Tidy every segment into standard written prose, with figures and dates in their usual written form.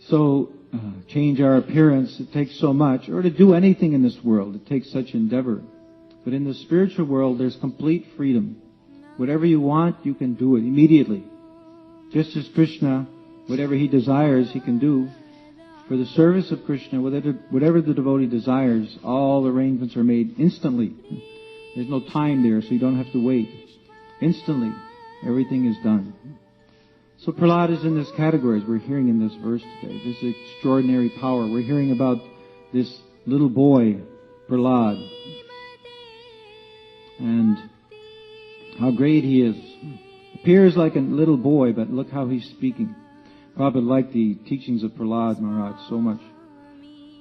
So, change our appearance, it takes so much. Or to do anything in this world, it takes such endeavor. But in the spiritual world, there's complete freedom. Whatever you want, you can do it immediately. Just as Krishna, whatever he desires, he can do. For the service of Krishna, whatever the devotee desires, all arrangements are made instantly. There's no time there, so you don't have to wait. Instantly, everything is done. So Prahlad is in this category, as we're hearing in this verse today. This extraordinary power. We're hearing about this little boy, Prahlad, and how great he is. Appears like a little boy, but look how he's speaking. Prabhupada liked the teachings of Prahlad Maharaj so much.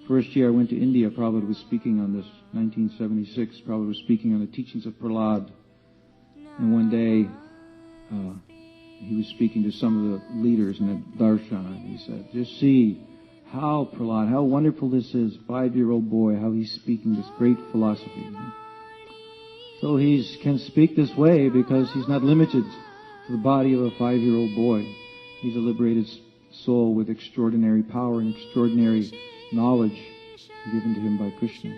First year I went to India, Prabhupada was speaking on this, 1976. Prabhupada was speaking on the teachings of Prahlad. And one day, he was speaking to some of the leaders in the darshan. He said, just see how Prahlad, how wonderful this is, 5-year-old boy, how he's speaking this great philosophy. So he can speak this way because he's not limited to the body of a 5-year-old boy. He's a liberated soul with extraordinary power and extraordinary knowledge given to him by Krishna.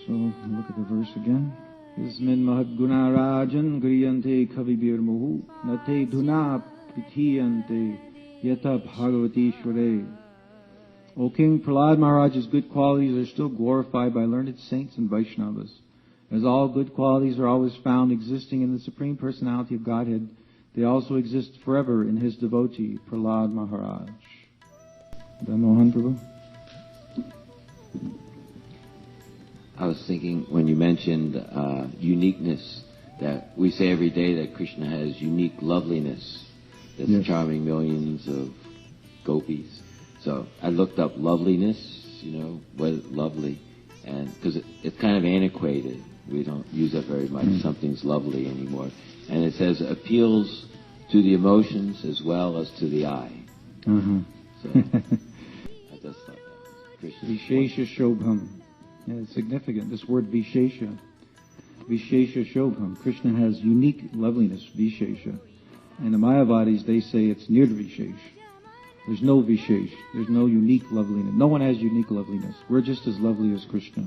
So look at the verse again. Ismin mahad guna rajan griyante kavibir mohu nate dhuna prithiyante yata bhagavati shvare. O King, Prahlad Maharaj's good qualities are still glorified by learned saints and Vaishnavas. As all good qualities are always found existing in the Supreme Personality of Godhead, they also exist forever in his devotee, Prahlad Maharaj. Mohan Prabhu? I was thinking when you mentioned uniqueness, that we say every day that Krishna has unique loveliness that's charming millions of gopis. So I looked up loveliness, what lovely, and because it's kind of antiquated. We don't use that very much. Something's lovely anymore. And it says appeals to the emotions as well as to the eye. So I just thought that was Krishna. Vishesha Shobham. Yeah, it's significant. This word Vishesha. Vishesha Shobham. Krishna has unique loveliness, Vishesha. And the Mayavadis, they say it's Nirvishesh. There's no Vishesh. There's no unique loveliness. No one has unique loveliness. We're just as lovely as Krishna.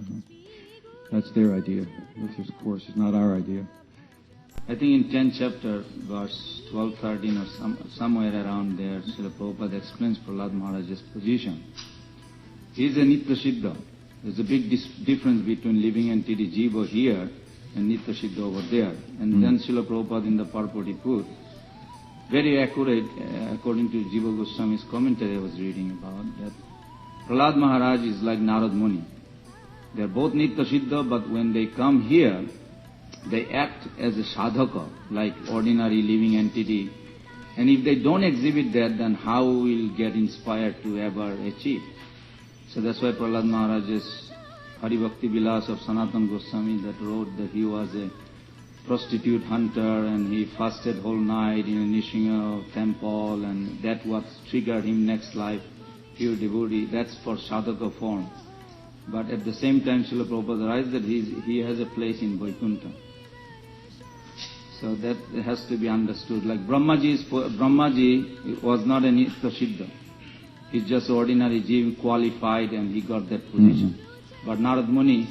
That's their idea, which of course is not our idea. I think in 10th chapter, verse 12, 13 or somewhere around there, Srila Prabhupada explains Prahlad Maharaj's position. He is a Nitya Siddha. There's a big difference between living entity Jiva here and Nitya Siddha over there. And then Srila Prabhupada in the purporting put, very accurate, according to Jiva Goswami's commentary I was reading about, that Prahlad Maharaj is like Narad Muni. They are both Nitya Siddha, but when they come here, they act as a sadhaka, like ordinary living entity. And if they don't exhibit that, then how will get inspired to ever achieve? So that's why Prahlad Maharaj's Hari Bhakti Vilas of Sanatana Goswami that wrote that he was a prostitute hunter and he fasted whole night in a Nishinga temple, and that what triggered him next life, pure devotee. That's for sadhaka form. But at the same time, Srila Prabhupada writes that he has a place in Vaikuntha. So that has to be understood. Like Brahmaji was not a Nitya Siddha. He's just ordinary Jiva, qualified, and he got that position. But Narad Muni,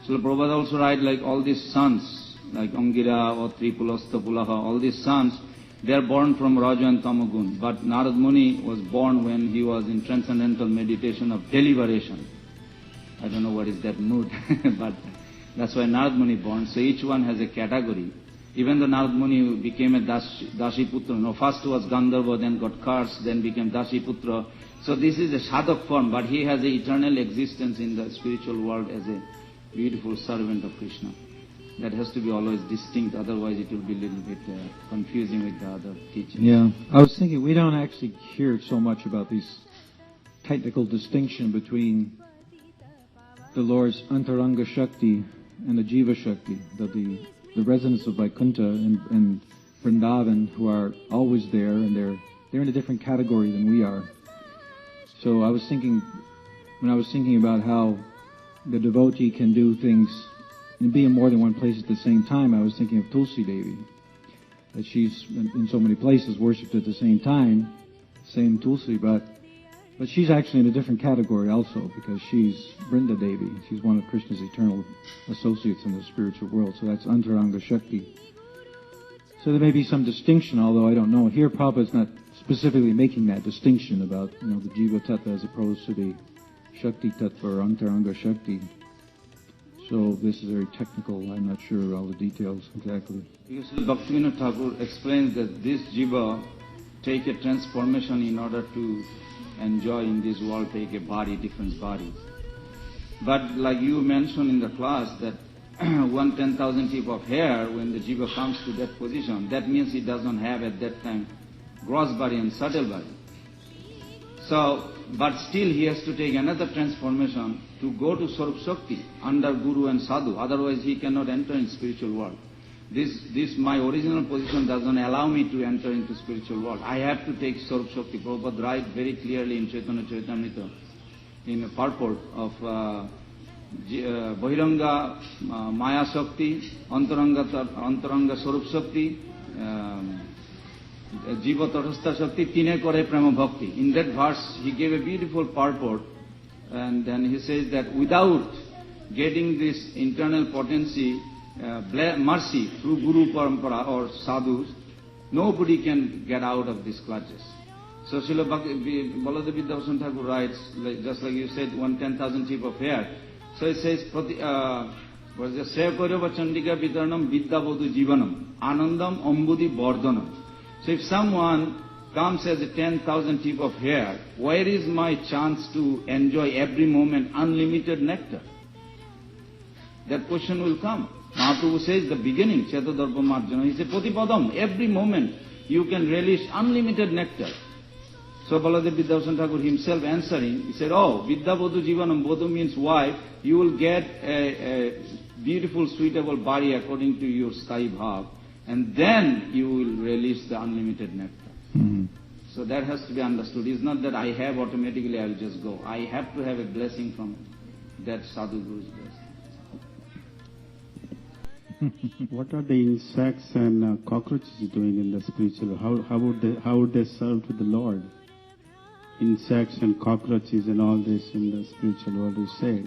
Srila Prabhupada also writes like all these sons, like Angira or Tripulasta Pulaha, all these sons, they are born from Raja and Tamagun. But Narad Muni was born when he was in transcendental meditation of deliberation. I don't know what is that mood, but that's why Narad Muni born. So each one has a category. Even though Narad Muni became a Dasi-putra, first was Gandharva, then got cursed, then became Dasi-putra. So this is a sadhak form, but he has an eternal existence in the spiritual world as a beautiful servant of Krishna. That has to be always distinct, otherwise it will be a little bit confusing with the other teachings. Yeah, I was thinking we don't actually hear so much about these technical distinction between the Lord's Antaranga Shakti and the Jiva Shakti, the residents of Vaikuntha and Vrindavan who are always there, and they're in a different category than we are. So I was thinking, when I was thinking about how the devotee can do things and be in more than one place at the same time, I was thinking of Tulsi Devi, that she's in so many places worshipped at the same time, same Tulsi, but But she's actually in a different category also, because she's Brinda Devi. She's one of Krishna's eternal associates in the spiritual world. So that's Antaranga Shakti. So there may be some distinction, although I don't know. Here Prabhupada's not specifically making that distinction about, the Jiva Tattva as opposed to the Shakti Tattva or Antaranga Shakti. So this is very technical. I'm not sure all the details exactly. Because Bhaktivinode Thakur explains that this Jiva take a transformation in order to enjoy in this world, take a body, different bodies. But like you mentioned in the class that 1/10,000th tip of hair, when the Jiva comes to that position, that means he doesn't have at that time gross body and subtle body. So, but still he has to take another transformation to go to Swarup Shakti under Guru and Sadhu, otherwise he cannot enter in spiritual world. This my original position doesn't allow me to enter into spiritual world. I have to take Swarup Shakti. Prabhupada writes very clearly in Chaitanya Charitamrita, in a purport of Bahiranga Maya Shakti, Antaranga Swarup Shakti, Jiva Tatastha Shakti, Tine Kore Prema Bhakti. In that verse, he gave a beautiful purport, and then he says that without getting this internal potency, mercy through Guru Parampara or Sadhus, nobody can get out of these clutches. So Srila Baladev Vidyabhushan Thakur writes, just like you said, 1/10,000th tip of hair. So it says, Seyakarya Chandika Vidaranam Vidyavodu Jivanam Anandam Ambudi Bardhanam. So if someone comes as a 10,000 tip of hair, where is my chance to enjoy every moment unlimited nectar? That question will come. Mahaprabhu says the beginning, Chetadarpa Marjana, he said, Patipadam, every moment you can relish unlimited nectar. So Baladev Vidyabhushan Thakur himself answering, he said, Vidyavodu Jivanam, Bodhu means wife, you will get a beautiful, suitable body according to your sthai bhav, and then you will relish the unlimited nectar. Mm-hmm. So that has to be understood. It's not that I have automatically, I will just go. I have to have a blessing from that Sadhu Guru's blessing. What are the insects and cockroaches doing in the spiritual? How would they serve to the Lord? Insects and cockroaches and all this in the spiritual world, you say.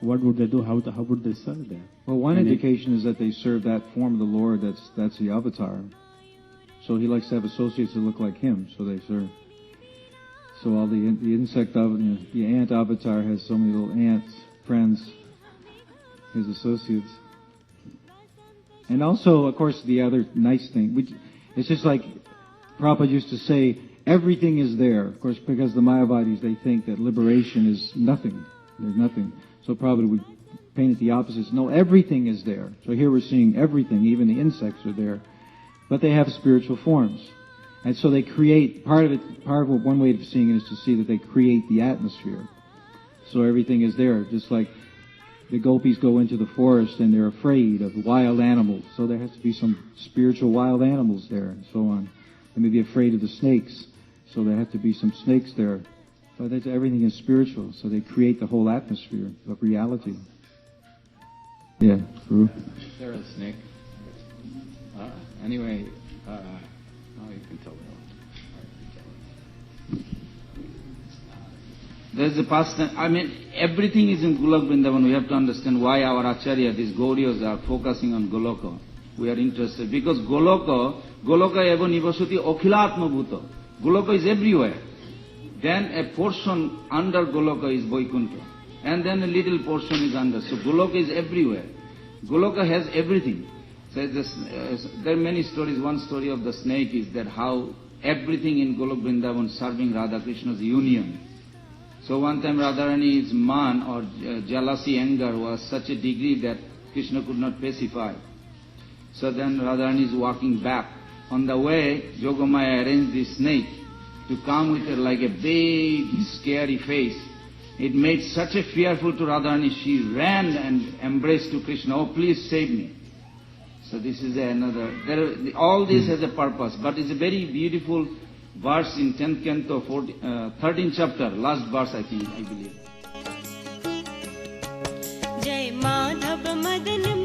What would they do? How would they serve there? Well, one indication is that they serve that form of the Lord. That's the avatar. So he likes to have associates that look like him. So they serve. So all the insect the ant avatar has so many little ants, friends, his associates. And also, of course, the other nice thing, it's just like Prabhupada used to say, everything is there. Of course, because the Mayavadis, they think that liberation is nothing. There's nothing. So Prabhupada would paint it the opposite. No, everything is there. So here we're seeing everything, even the insects are there. But they have spiritual forms. And so they create, one way of seeing it is to see that they create the atmosphere. So everything is there, just like the gopis go into the forest and they're afraid of wild animals. So there has to be some spiritual wild animals there and so on. They may be afraid of the snakes. So there have to be some snakes there. But everything is spiritual. So they create the whole atmosphere of reality. Yeah, true. Is there a snake? Anyway, you can tell me. There's a past, everything is in Golok Vrindavan. We have to understand why our Acharya, these Gauriyas, are focusing on Goloka. We are interested because Goloka eva nivasati okhilatma bhuta. Goloka is everywhere. Then a portion under Goloka is Vaikuntha. And then a little portion is under. So Goloka is everywhere. Goloka has everything. So there are many stories. One story of the snake is that how everything in Golok Vrindavan serving Radha Krishna's union. So one time Radharani's man or jealousy, anger was such a degree that Krishna could not pacify. So then Radharani is walking back. On the way, Yogamaya arranged the snake to come with her like a big, scary face. It made such a fearful to Radharani, she ran and embraced to Krishna, oh please save me. So this is another, all this has a purpose, but it's a very beautiful verse in 10th canto, 13th chapter, last verse I believe. Jai Madhav Madan